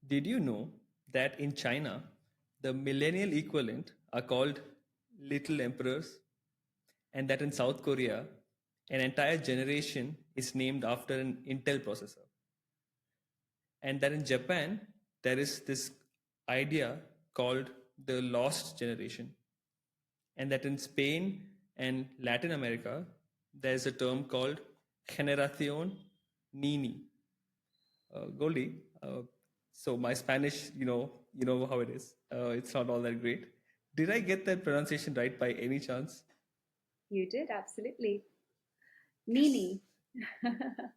Did you know that in China, the millennial equivalent are called little emperors, and that in South Korea, an entire generation is named after an Intel processor, and that in Japan, there is this idea called the lost generation, and that in Spain and Latin America, there's a term called generación Nini. Goldie. So my Spanish, you know how it is. It's not all that great. Did I get that pronunciation right by any chance? You did, absolutely. Yes. Nini,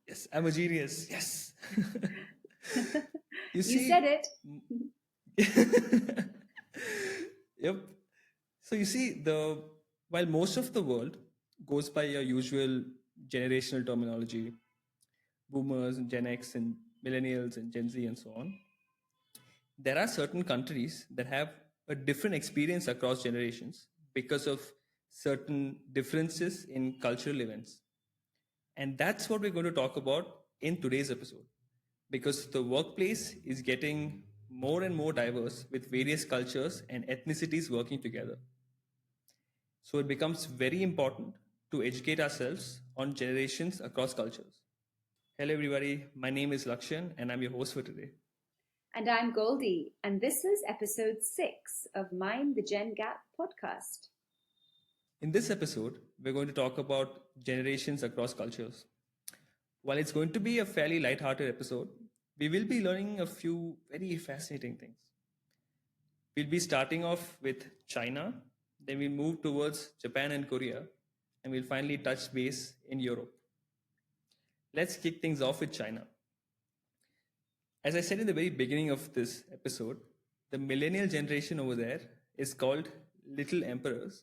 Yes, I'm a genius. Yes. You you said see, it. yep. So you see, the while most of the world goes by your usual generational terminology, boomers and Gen X and millennials and Gen Z and so on, there are certain countries that have a different experience across generations because of certain differences in cultural events. And that's what we're going to talk about in today's episode because the workplace is getting more and more diverse with various cultures and ethnicities working together. So it becomes very important to educate ourselves on generations across cultures. Hello, everybody. My name is Lakshan, and I'm your host for today. And I'm Goldie, and this is episode 6 of Mind the Gen Gap podcast. In this episode, we're going to talk about generations across cultures. While it's going to be a fairly light-hearted episode, we will be learning a few very fascinating things. We'll be starting off with China, then we'll move towards Japan and Korea, and we'll finally touch base in Europe. Let's kick things off with China. As I said in the very beginning of this episode, the millennial generation over there is called Little Emperors.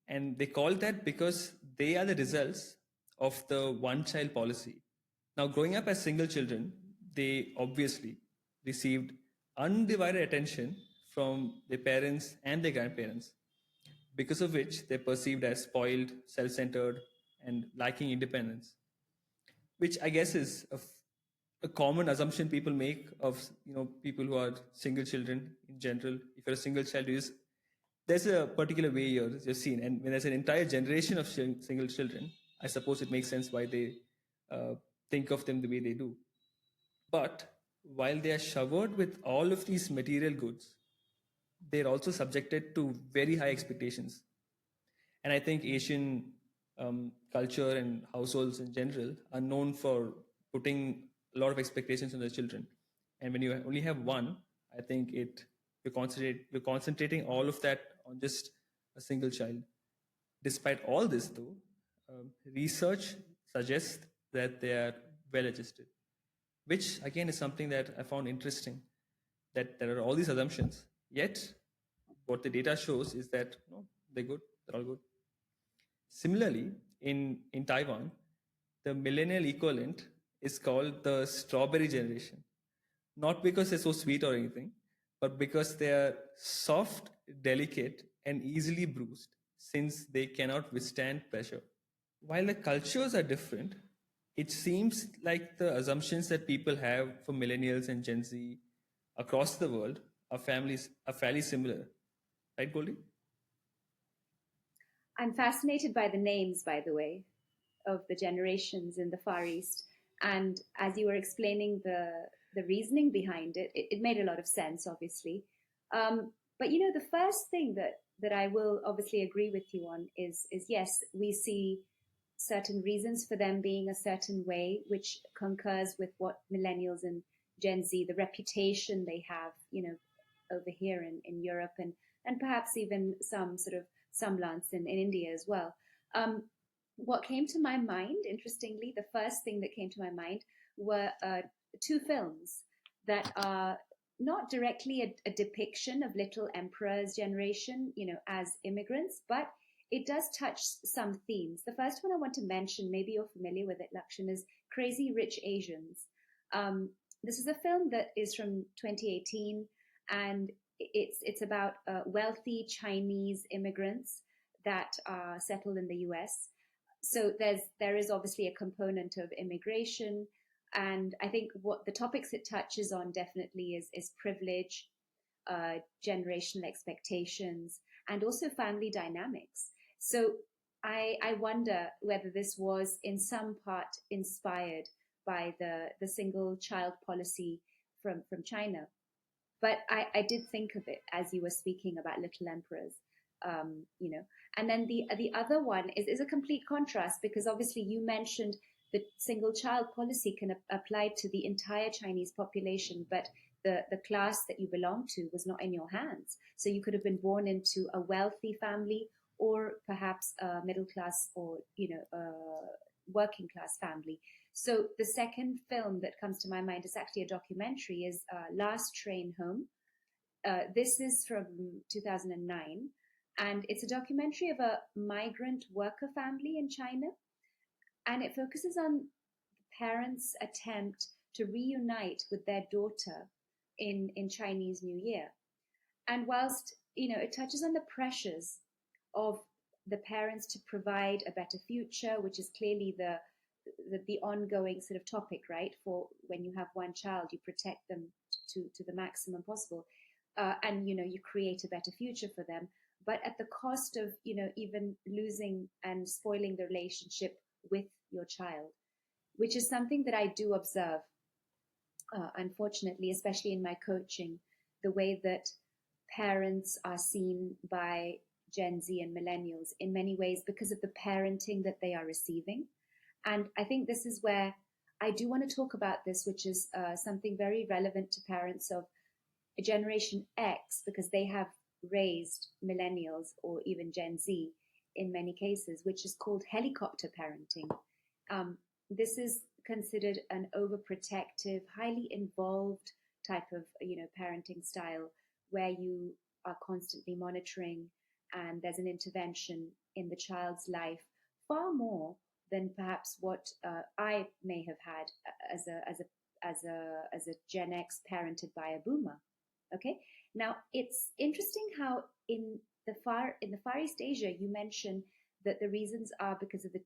And they call that because they are the results of the one child policy. Now, growing up as single children, they obviously received undivided attention from their parents and their grandparents, because of which they're perceived as spoiled, self centered, and lacking independence, which I guess is a common assumption people make of people who are single children in general. If you're a single child, there's a particular way you're seen, and when there's an entire generation of single children, I suppose it makes sense why they uh, think of them the way they do. But while they are showered with all of these material goods, they're also subjected to very high expectations. And I think Asian culture and households in general are known for putting a lot of expectations on their children. And when you only have one, I think you're concentrating all of that on just a single child. Despite all this, though, research suggests that they are well adjusted, which again is something that I found interesting. That there are all these assumptions, yet what the data shows is that no, they're good, they're all good. Similarly, in Taiwan, the millennial equivalent is called the strawberry generation. Not because they're so sweet or anything, but because they are soft, delicate, and easily bruised since they cannot withstand pressure. While the cultures are different, it seems like the assumptions that people have for millennials and Gen Z across the world are fairly similar. Right, Goldie? I'm fascinated by the names, by the way, of the generations in the Far East. And as you were explaining the reasoning behind it, it made a lot of sense, obviously. But the first thing that I will obviously agree with you on is yes, we see certain reasons for them being a certain way, which concurs with what millennials and Gen Z, the reputation they have, over here in Europe and perhaps even some sort of semblance in India as well. Um, what came to my mind, interestingly, the first thing that came to my mind were two films that are not directly a depiction of little emperor's generation, as immigrants, but it does touch some themes. The first one I want to mention, maybe you're familiar with it, Lakshan, is Crazy Rich Asians. This is a film that is from 2018, and it's about wealthy Chinese immigrants that are settled in the US. So there is obviously a component of immigration, And I think what the topics it touches on definitely is privilege, generational expectations, and also family dynamics. So I wonder whether this was in some part inspired by the single child policy from China. But I did think of it as you were speaking about Little Emperors, you know. And then the other one is a complete contrast, because obviously you mentioned the single child policy can apply to the entire Chinese population, but the class that you belong to was not in your hands. So you could have been born into a wealthy family, or perhaps a middle class, or a working class family. So the second film that comes to my mind is actually a documentary, is Last Train Home. This is from 2009, and it's a documentary of a migrant worker family in China, and it focuses on parents' attempt to reunite with their daughter in Chinese New Year. And whilst it touches on the pressures of the parents to provide a better future, which is clearly the ongoing sort of topic, right? For when you have one child, you protect them to the maximum possible, and you create a better future for them, but at the cost of even losing and spoiling the relationship with your child, which is something that I do observe, unfortunately, especially in my coaching, the way that parents are seen by Gen Z and millennials in many ways because of the parenting that they are receiving. And I think this is where I do want to talk about this, which is something very relevant to parents of Generation X, because they have raised millennials or even Gen Z in many cases, which is called helicopter parenting. This is considered an overprotective, highly involved type of parenting style, where you are constantly monitoring, and there's an intervention in the child's life far more than perhaps what I may have had as a Gen X parented by a boomer. Okay, now it's interesting how in the Far East Asia you mentioned that the reasons are because of the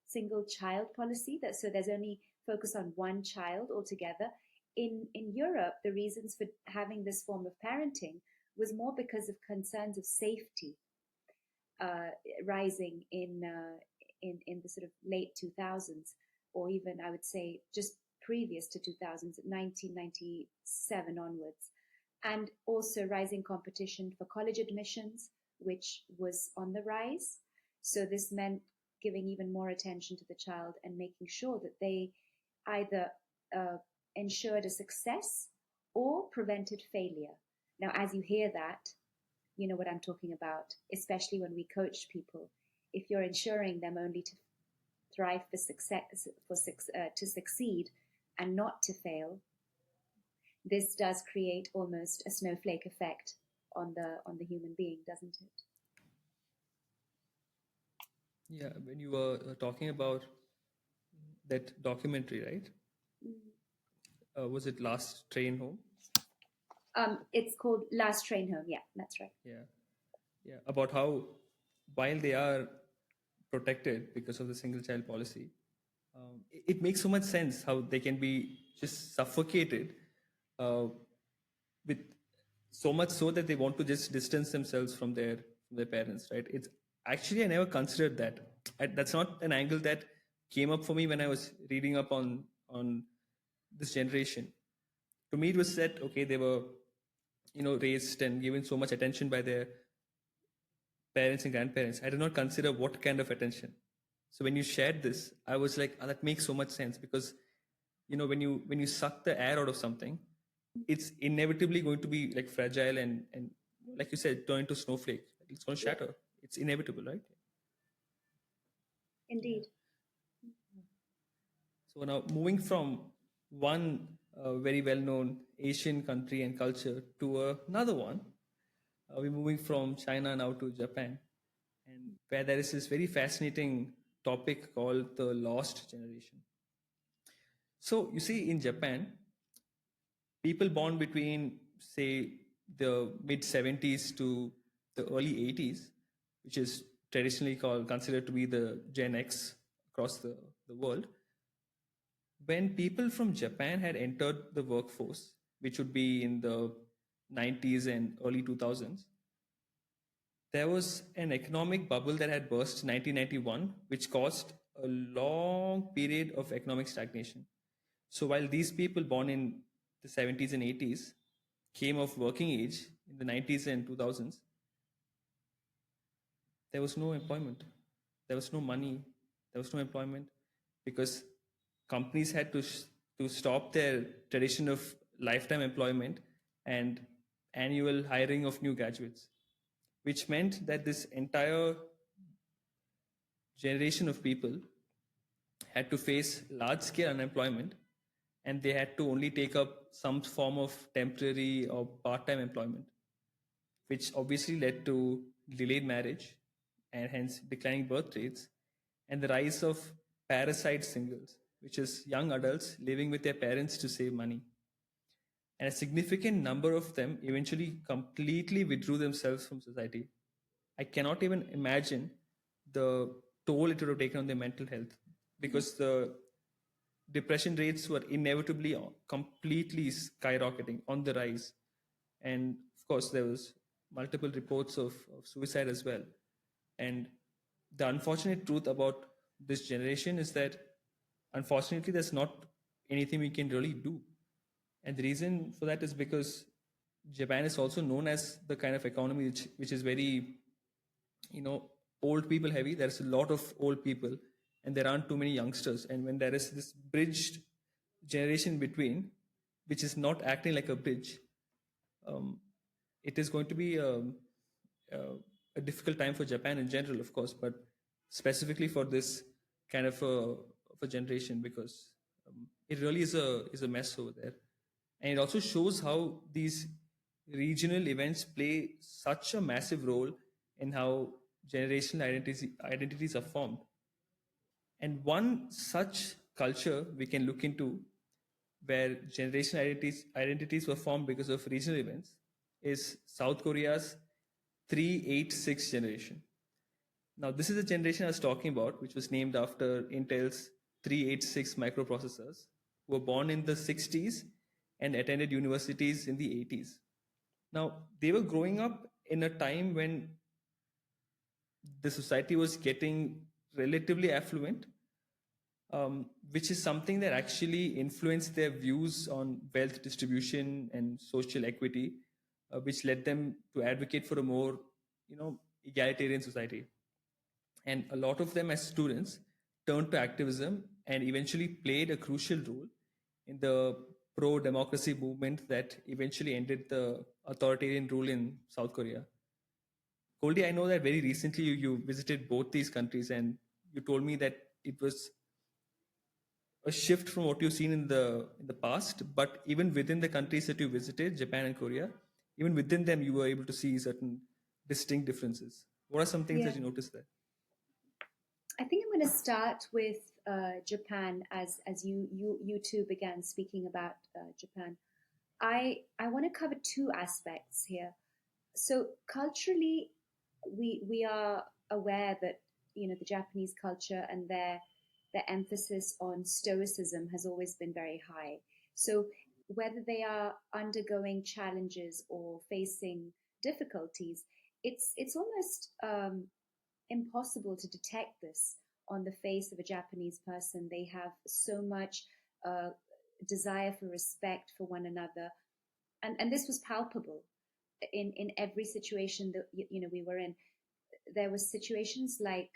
single child policy, that so there's only focus on one child altogether. In Europe, the reasons for having this form of parenting was more because of concerns of safety, uh, rising in the sort of late 2000s, or even I would say just previous to 2000s, 1997 onwards, and also rising competition for college admissions, which was on the rise. So this meant giving even more attention to the child and making sure that they either uh, ensured a success or prevented failure. Now, as you hear that, you know what I'm talking about, especially when we coach people. If you're ensuring them only to thrive for success, to succeed and not to fail, this does create almost a snowflake effect on the human being, doesn't it? Yeah, when you were talking about that documentary, right? Mm. Was it Last Train Home? It's called Last Train Home. Yeah, that's right. Yeah, yeah. About how while they are protected because of the single child policy, it makes so much sense how they can be just suffocated uh, with so much so that they want to just distance themselves from their parents, right? It's actually I never considered that. That's not an angle that came up for me when I was reading up on this generation. To me, it was said, okay, they were raised and given so much attention by their parents and grandparents. I did not consider what kind of attention. So when you shared this, I was like, "Ah, that makes so much sense," because when you suck the air out of something, it's inevitably going to be like fragile and like you said, turn into snowflake. It's going to Yeah, shatter. It's inevitable, right? Yeah. indeed. So now moving from one very well-known Asian country and culture to another one, we're moving from China now to Japan, and where there is this very fascinating topic called the lost generation. So you see, in Japan, people born between, say, the mid 70s to the early 80s, which is considered to be the Gen X across the world, When people from Japan had entered the workforce, which would be in the 90s and early 2000s, there was an economic bubble that had burst in 1991, which caused a long period of economic stagnation. So while these people born in the 70s and 80s came of working age in the 90s and 2000s, there was no employment, there was no money, there was no employment because companies had to stop their tradition of lifetime employment and annual hiring of new graduates, which meant that this entire generation of people had to face large scale unemployment, and they had to only take up some form of temporary or part time employment, which obviously led to delayed marriage and hence declining birth rates and the rise of parasite singles, which is young adults living with their parents to save money. And a significant number of them eventually completely withdrew themselves from society. I cannot even imagine the toll it would have taken on their mental health because the depression rates were inevitably completely skyrocketing on the rise. And of course, there was multiple reports of suicide as well. And the unfortunate truth about this generation is that unfortunately there's not anything we can really do. And the reason for that is because Japan is also known as the kind of economy which is very, you know, old people heavy. There's a lot of old people and there aren't too many youngsters. And when there is this bridged generation between, which is not acting like a bridge, um, it is going to be uh, a difficult time for Japan in general, of course, but specifically for this kind of a generation because it really is a mess over there, and it also shows how these regional events play such a massive role in how generational identities are formed. And one such culture we can look into where generational identities were formed because of regional events is South Korea's 386 generation. Now, this is the generation I was talking about, which was named after Intel's 386 microprocessors, who were born in the 60s and attended universities in the 80s. Now, they were growing up in a time when the society was getting relatively affluent, which is something that actually influenced their views on wealth distribution and social equity, which led them to advocate for a more, egalitarian society. And a lot of them, as students, turned to activism and eventually played a crucial role in the pro democracy movement that eventually ended the authoritarian rule in South Korea. Goldie, I know that very recently you visited both these countries and you told me that it was a shift from what you've seen in the past, but even within the countries that you visited, Japan and Korea, even within them you were able to see certain distinct differences. What are some things Yeah, that you noticed there? I think I'm going to start with Japan as you two began speaking about Japan. I want to cover two aspects here. So culturally, we are aware that the Japanese culture and their emphasis on stoicism has always been very high. So whether they are undergoing challenges or facing difficulties, it's almost impossible to detect this on the face of a Japanese person. They have so much uh, desire for respect for one another, and this was palpable in every situation that we were in. There was situations like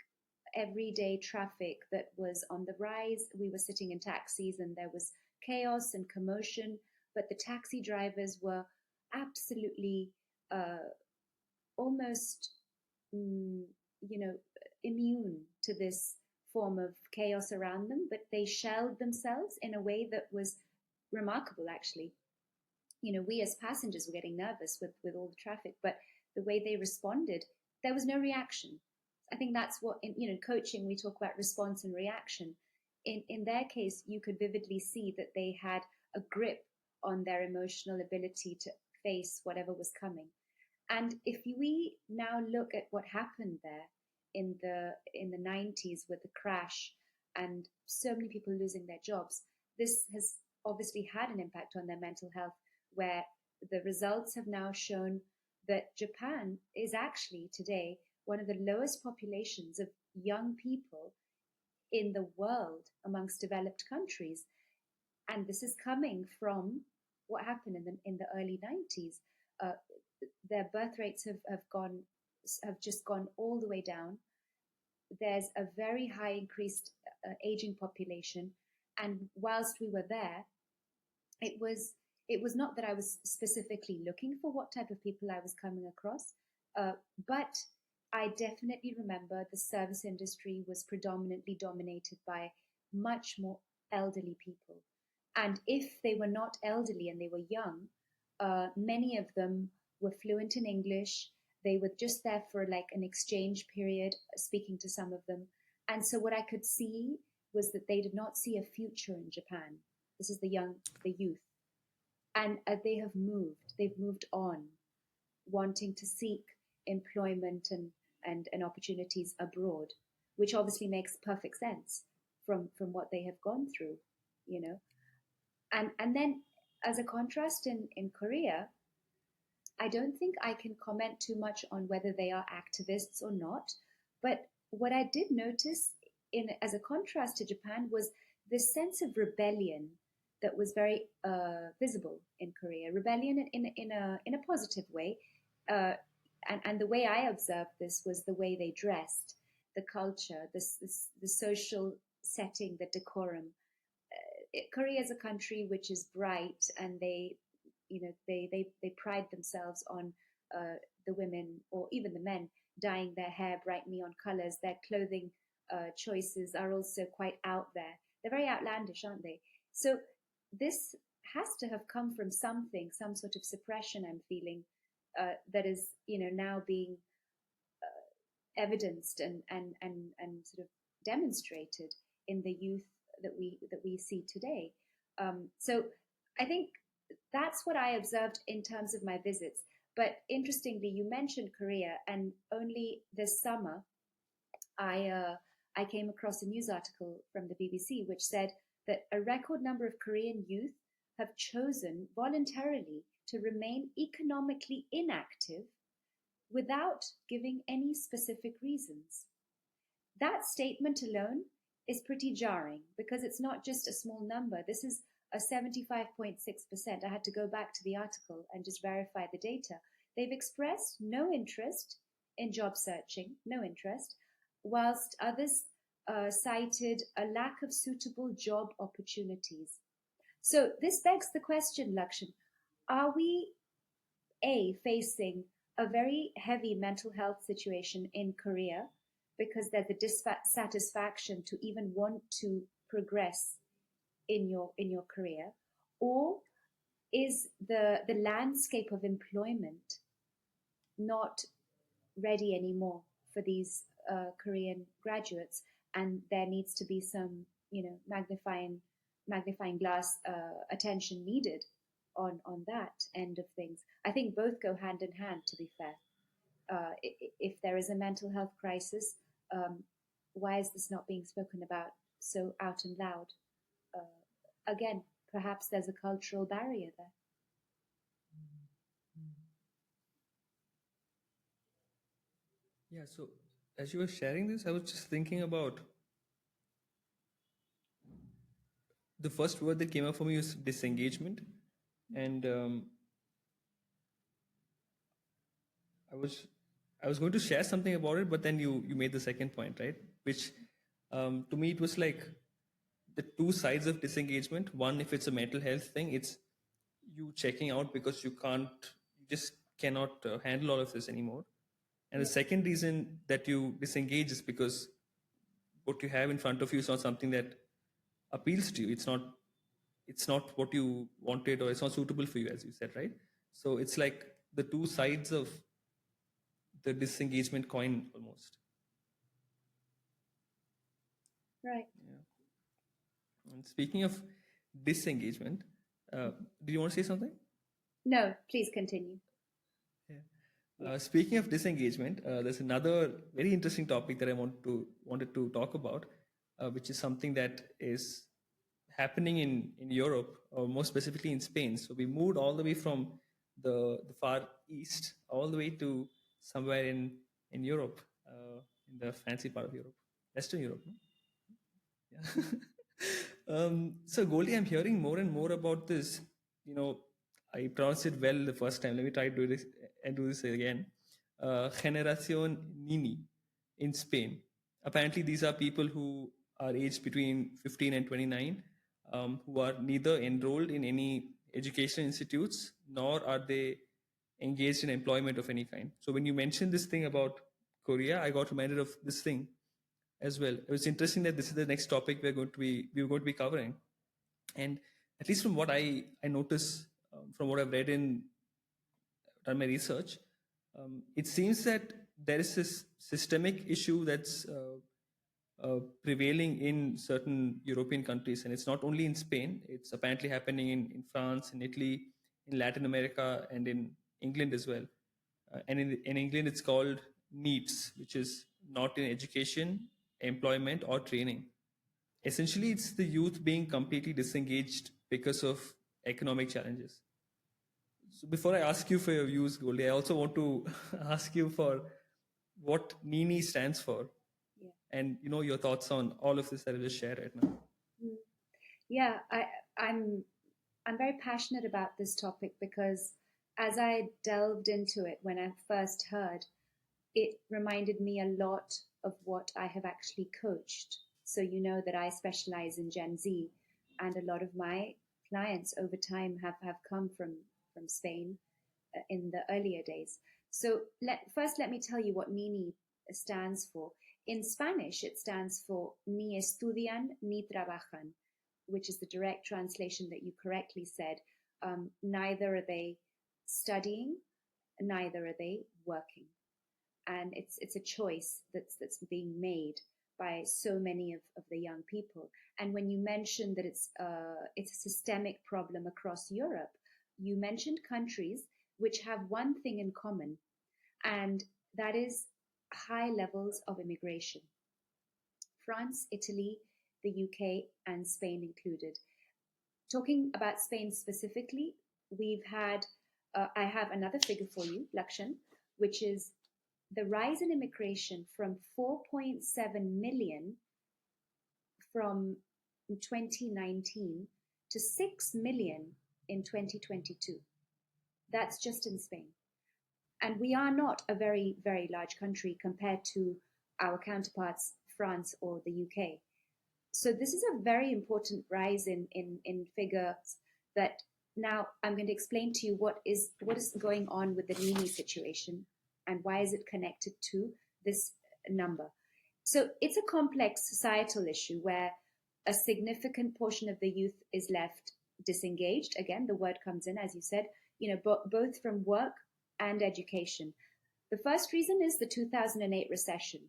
everyday traffic that was on the rise. We were sitting in taxis and there was chaos and commotion, but the taxi drivers were absolutely almost mm, you know immune to this form of chaos around them, but they shelled themselves in a way that was remarkable, actually. We as passengers were getting nervous with all the traffic, but the way they responded, there was no reaction. I think that's what in coaching we talk about response and reaction. In their case, you could vividly see that they had a grip on their emotional ability to face whatever was coming. And if we now look at what happened there in the 90s with the crash and so many people losing their jobs, this has obviously had an impact on their mental health, where the results have now shown that Japan is actually today one of the lowest populations of young people in the world amongst developed countries. And this is coming from what happened in the early 90s. Uh, their birth rates have just gone all the way down. There's a very high increased aging population, and whilst we were there, it was it was not that I was specifically looking for what type of people I was coming across, uh, but I definitely remember the service industry was predominantly dominated by much more elderly people. And if they were not elderly and they were young, many of them were fluent in English. They were just there for like an exchange period, speaking to some of them. And so what I could see was that they did not see a future in Japan. This is the youth, and they've moved on, wanting to seek employment and opportunities abroad, which obviously makes perfect sense from what they have gone through, you know. And then as a contrast in Korea, I don't think I can comment too much on whether they are activists or not. But what I did notice in as a contrast to Japan was this sense of rebellion that was very visible in Korea. Rebellion in a positive way, uh, and the way I observed this was the way they dressed, the culture, the social setting, the decorum. Korea is a country which is bright, and they pride themselves on the women or even the men dyeing their hair bright neon colors. Their clothing choices are also quite out there. They're very outlandish, aren't they? So this has to have come from something, some sort of suppression. I'm feeling that is, now being evidenced and sort of demonstrated in the youth that we see today. So I think that's what I observed in terms of my visits. But interestingly, you mentioned Korea, and only this summer I came across a news article from the BBC which said that a record number of Korean youth have chosen voluntarily to remain economically inactive without giving any specific reasons. That statement alone is pretty jarring because it's not just a small number. This is a 75.6%. I had to go back to the article and just verify the data. They've expressed no interest in job searching, no interest, whilst others cited a lack of suitable job opportunities. So this begs the question, Lakshan, are we facing a very heavy mental health situation in Korea because there's a dissatisfaction to even want to progress in your career, or is the landscape of employment not ready anymore for these Korean graduates, and there needs to be some magnifying glass attention needed on that end of things. I think both go hand in hand, to be fair. If there is a mental health crisis, why is this not being spoken about so out and loud? Again, perhaps there's a cultural barrier there. Yeah, so as you were sharing this, I was just thinking about the first word that came up for me was disengagement. And I was I was going to share something about it, but then you made the second point, right? Which to me it was like the two sides of disengagement. One, if it's a mental health thing, it's you checking out because you just cannot handle all of this anymore. And the Yeah. second reason that you disengage is because what you have in front of you is not something that appeals to you. It's not what you wanted, or it's not suitable for you, as you said, right? So it's like the two sides of the disengagement coin almost. Right. Yeah. And speaking of disengagement, do you want to say something? No, please continue. Yeah. Speaking of disengagement, there's another very interesting topic that I wanted to talk about, which is something that is happening in Europe, or more specifically in Spain. So we moved all the way from the far east all the way to somewhere in Europe, in the fancy part of Europe, Western Europe. No? Yeah. So Goldie, I'm hearing more and more about this. You know, I pronounced it well the first time. Let me try to do this and do this again. Generación Nini in Spain. Apparently, these are people who are aged between 15 and 29, who are neither enrolled in any educational institutes nor are they engaged in employment of any kind. So when you mentioned this thing about Korea, I got reminded of this thing as well. It was interesting that this is the next topic we're going to be covering, and at least from what I notice, from what I've read in done my research, it seems that there is this systemic issue that's prevailing in certain European countries, and it's not only in Spain. It's apparently happening in France, in Italy, in Latin America, and in England as well. And in England, it's called NEETs, which is not in education, employment, or training. Essentially, it's the youth being completely disengaged because of economic challenges. So before I ask you for your views, Goldie, I also want to ask you for what Nini stands for, Yeah. and your thoughts on all of this that I just shared right now. Mm. Yeah, I'm I'm very passionate about this topic because as I delved into it when I first heard, it reminded me a lot of what I have actually coached. So you know that I specialize in Gen Z, and a lot of my clients over time have come from Spain in the earlier days. So first, let me tell you what Nini stands for. In Spanish, it stands for ni estudian ni trabajan, which is the direct translation that you correctly said. Neither are they studying, neither are they working, and it's a choice that's being made by so many of the young people. And when you mentioned that it's a systemic problem across Europe, you mentioned countries which have one thing in common, and that is high levels of immigration. France, Italy, the UK, and Spain included. Talking about Spain specifically, we've had, I have another figure for you, Lakshan, which is the rise in immigration from 4.7 million from 2019 to 6 million in 2022. That's just in Spain. And we are not a very, very large country compared to our counterparts, France or the UK. So this is a very important rise in figures that now I'm going to explain to you what is going on with the Nini situation and why is it connected to this number. So it's a complex societal issue where a significant portion of the youth is left disengaged. Again, the word comes in, as you said, both from work and education. The first reason is the 2008 recession,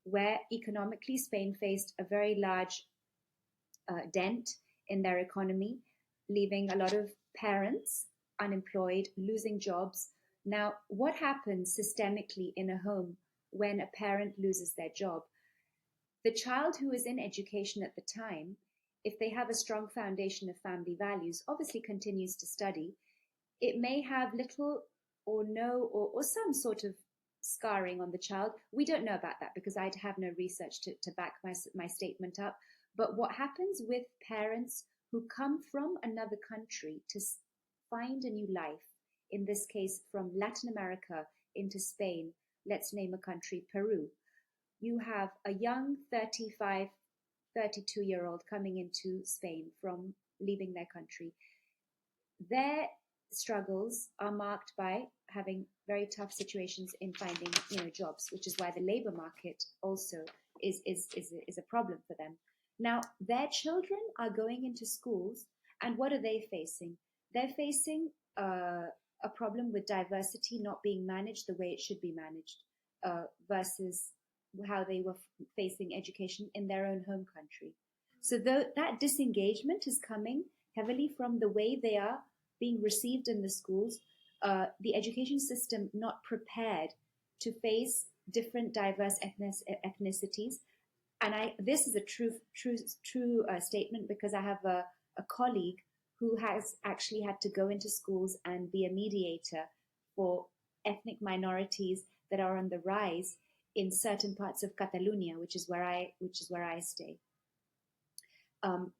where economically Spain faced a very large dent in their economy, leaving a lot of parents unemployed, losing jobs. Now, what happens systemically in a home when a parent loses their job? The child who is in education at the time, if they have a strong foundation of family values, obviously continues to study. It may have little or no or some sort of scarring on the child. We don't know about that because I have no research to back my statement up. But what happens with parents who come from another country to find a new life, in this case from Latin America into Spain, let's name a country, Peru. You have a young 35, 32-year-old coming into Spain from leaving their country. Their struggles are marked by having very tough situations in finding jobs, which is why the labor market also is a problem for them. Now, their children are going into schools, and what are they facing? They're facing a problem with diversity not being managed the way it should be managed, versus how they were facing education in their own home country. So that disengagement is coming heavily from the way they are being received in the schools, the education system not prepared to face different diverse ethnicities, And this is a true statement, because I have a colleague who has actually had to go into schools and be a mediator for ethnic minorities that are on the rise in certain parts of Catalonia, which is where I stay.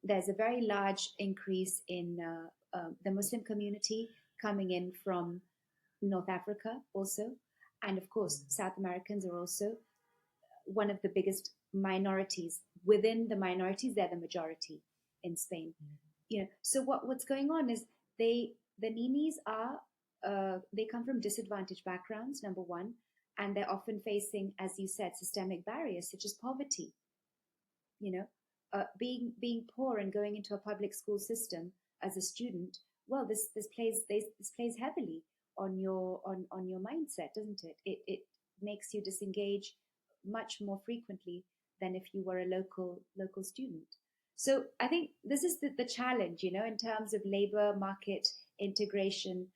There's a very large increase in the Muslim community coming in from North Africa also, and of course South Americans are also one of the biggest minorities. Within the minorities, they're the majority in Spain. So what's going on is the Ninis are they come from disadvantaged backgrounds, number one, and they're often facing, as you said, systemic barriers such as poverty. You know, being poor and going into a public school system as a student, well, this plays heavily on your mindset, doesn't it? It makes you disengage much more frequently than if you were a local student. So I think this is the challenge, in terms of labor market integration,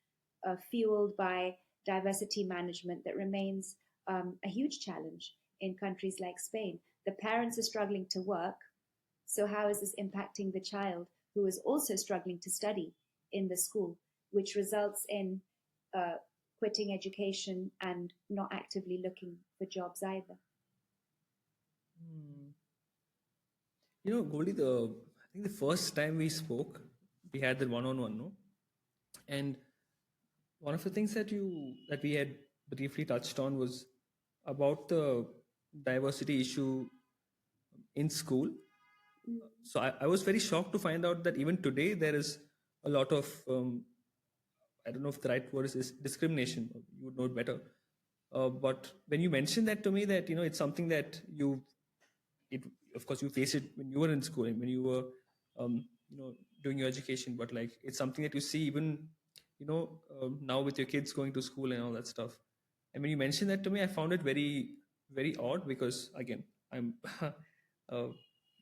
fueled by diversity management, that remains a huge challenge in countries like Spain. The parents are struggling to work, so how is this impacting the child who is also struggling to study in the school, which results in uh, quitting education and not actively looking for jobs either? Hmm. Goldie, I think the first time we spoke, we had the one-on-one, no? And one of the things that we had briefly touched on was about the diversity issue in school. So I was very shocked to find out that even today there is a lot of I don't know if the right word is discrimination. You would know it better. But when you mentioned that to me, that it's something that it of course you face it when you were in school and when you were um, doing your education, but like it's something that you see even now with your kids going to school and all that stuff. And when you mentioned that to me, I found it very very odd, because again, I'm uh,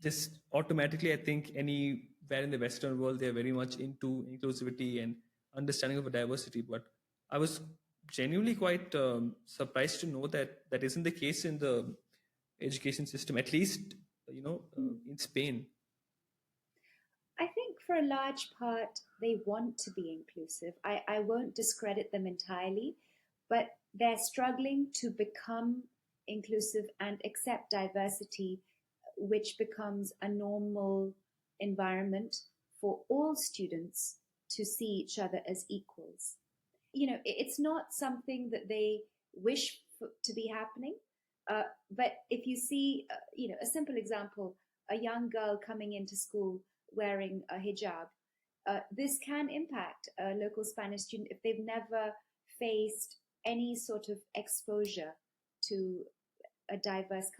just automatically I think anywhere in the Western world they're very much into inclusivity and understanding of a diversity. But I was genuinely quite surprised to know that that isn't the case in the education system, at least in Spain. I think for a large part, they want to be inclusive. I won't discredit them entirely, but they're struggling to become inclusive and accept diversity, which becomes a normal environment for all students to see each other as equals. It's not something that they wish to be happening. But if you see, a simple example, a young girl coming into school wearing a hijab, this can impact a local Spanish student if they've never faced any sort of exposure to a diverse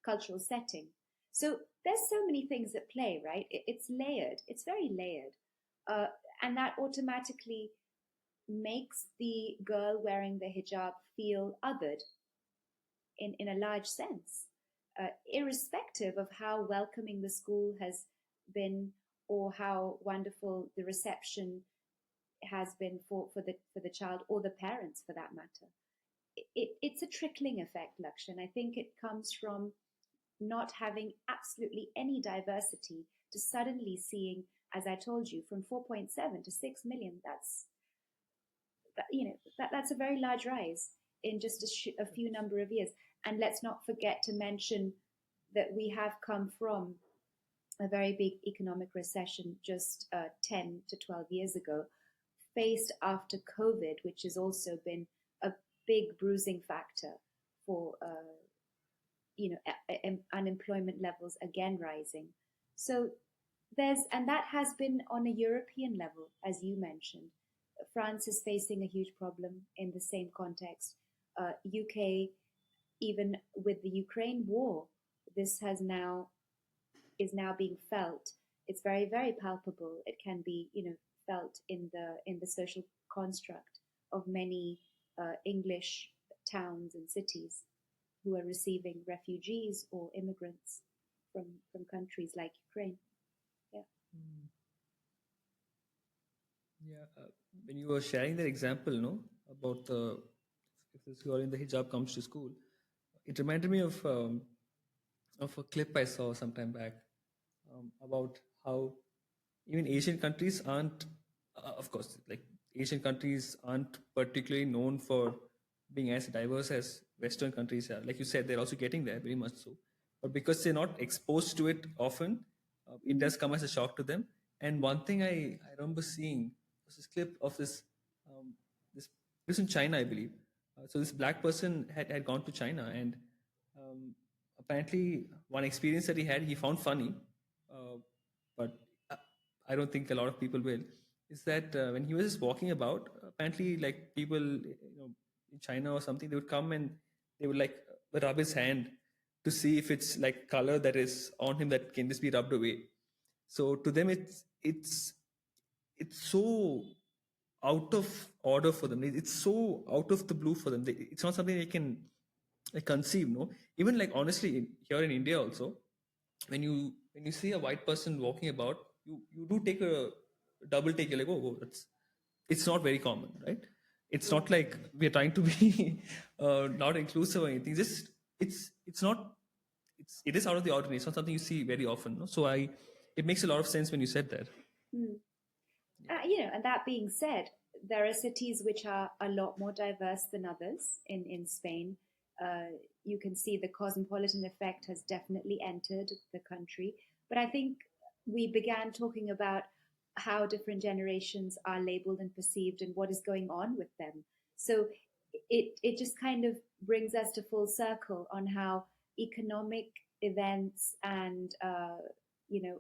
cultural setting. So there's so many things at play, right? It's layered. It's very layered, uh, and that automatically makes the girl wearing the hijab feel othered in a large sense, irrespective of how welcoming the school has been or how wonderful the reception has been for the child or the parents for that matter. It's a trickling effect, Lakshan. I think it comes from not having absolutely any diversity to suddenly seeing, as I told you, from 4.7 to 6 million. That's a very large rise in just a few number of years. And let's not forget to mention that we have come from a very big economic recession just 10 to 12 years ago, faced after COVID, which has also been a big bruising factor for unemployment levels again rising. So and that has been on a European level, as you mentioned. France is facing a huge problem in the same context. UK, even with the Ukraine war, this is now being felt. It's very, very palpable. It can be, felt in the social construct of many English towns and cities who are receiving refugees or immigrants from countries like Ukraine. Yeah. Mm. Yeah, when you were sharing that example, no, about if this girl in the hijab comes to school, it reminded me of of a clip I saw some time back about how even Asian countries aren't, of course, like Asian countries aren't particularly known for being as diverse as Western countries are. Like you said, they're also getting there, very much so. But because they're not exposed to it often, it Mm, does come as a shock to them. And one thing I remember seeing was this clip of um, this, it was in China, I believe. So this black person had gone to China, and um, apparently one experience that he had, he found funny. But uh, I don't think a lot of people will. Is that when he was just walking about, apparently, like people, in China or something, they would come and they would like rub his hand to see if it's like color that is on him that can just be rubbed away. So to them, it's so out of order for them. It's so out of the blue for them. It's not something they can like conceive. No, even like honestly, here in India also, when you see a white person walking about, you do take a double take. You're like, oh, that's it's not very common, right? It's yeah. not like we're trying to be not inclusive or anything. Just it's not it is out of the ordinary. It's not something you see very often. No? So I it makes a lot of sense when you said that. Mm. And that being said, there are cities which are a lot more diverse than others in Spain. You can see the cosmopolitan effect has definitely entered the country. But I think we began talking about how different generations are labeled and perceived and what is going on with them. So it just kind of brings us to full circle on how economic events and you know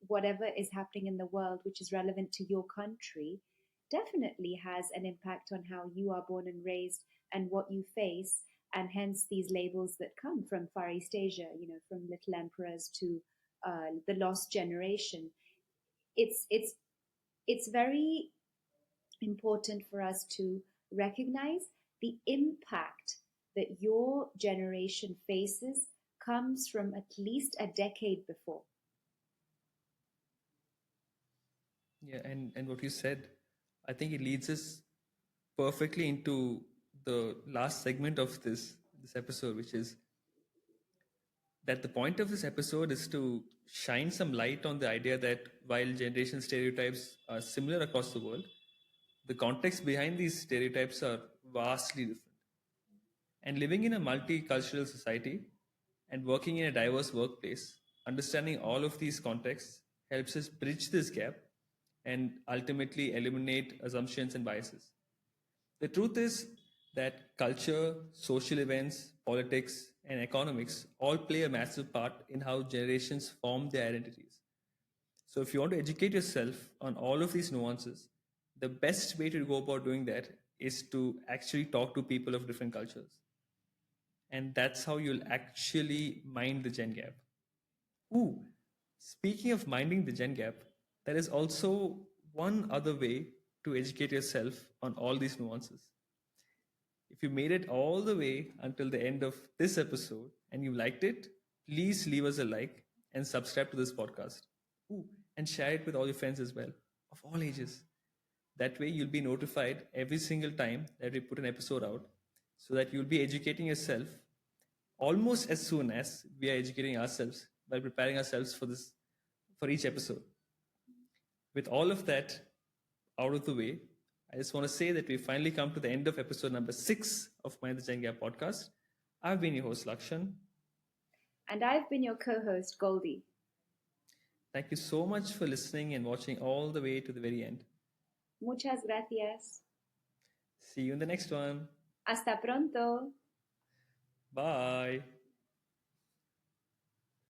whatever is happening in the world which is relevant to your country definitely has an impact on how you are born and raised and what you face, and hence these labels that come from Far East Asia, from little emperors to the lost generation. It's it's it's very important for us to recognize the impact that your generation faces comes from at least a decade before. Yeah, and what you said, I think it leads us perfectly into the last segment of this episode, which is that the point of this episode is to shine some light on the idea that while generation stereotypes are similar across the world, the context behind these stereotypes are vastly different. And living in a multicultural society and working in a diverse workplace, understanding all of these contexts helps us bridge this gap and ultimately eliminate assumptions and biases. The truth is that culture, social events, politics, and economics all play a massive part in how generations form their identities. So, if you want to educate yourself on all of these nuances, the best way to go about doing that is to actually talk to people of different cultures. And that's how you'll actually mind the gen gap. Ooh, speaking of minding the gen gap, there is also one other way to educate yourself on all these nuances. If you made it all the way until the end of this episode and you liked it, please leave us a like and subscribe to this podcast. Ooh, and share it with all your friends as well, of all ages. That way, you'll be notified every single time that we put an episode out so that you'll be educating yourself almost as soon as we are educating ourselves by preparing ourselves for each episode. With all of that out of the way, I just want to say that we finally come to the end of episode number 6 of Mind the Jenga podcast. I've been your host, Lakshan. And I've been your co host, Goldie. Thank you so much for listening and watching all the way to the very end. Muchas gracias. See you in the next one. Hasta pronto. Bye.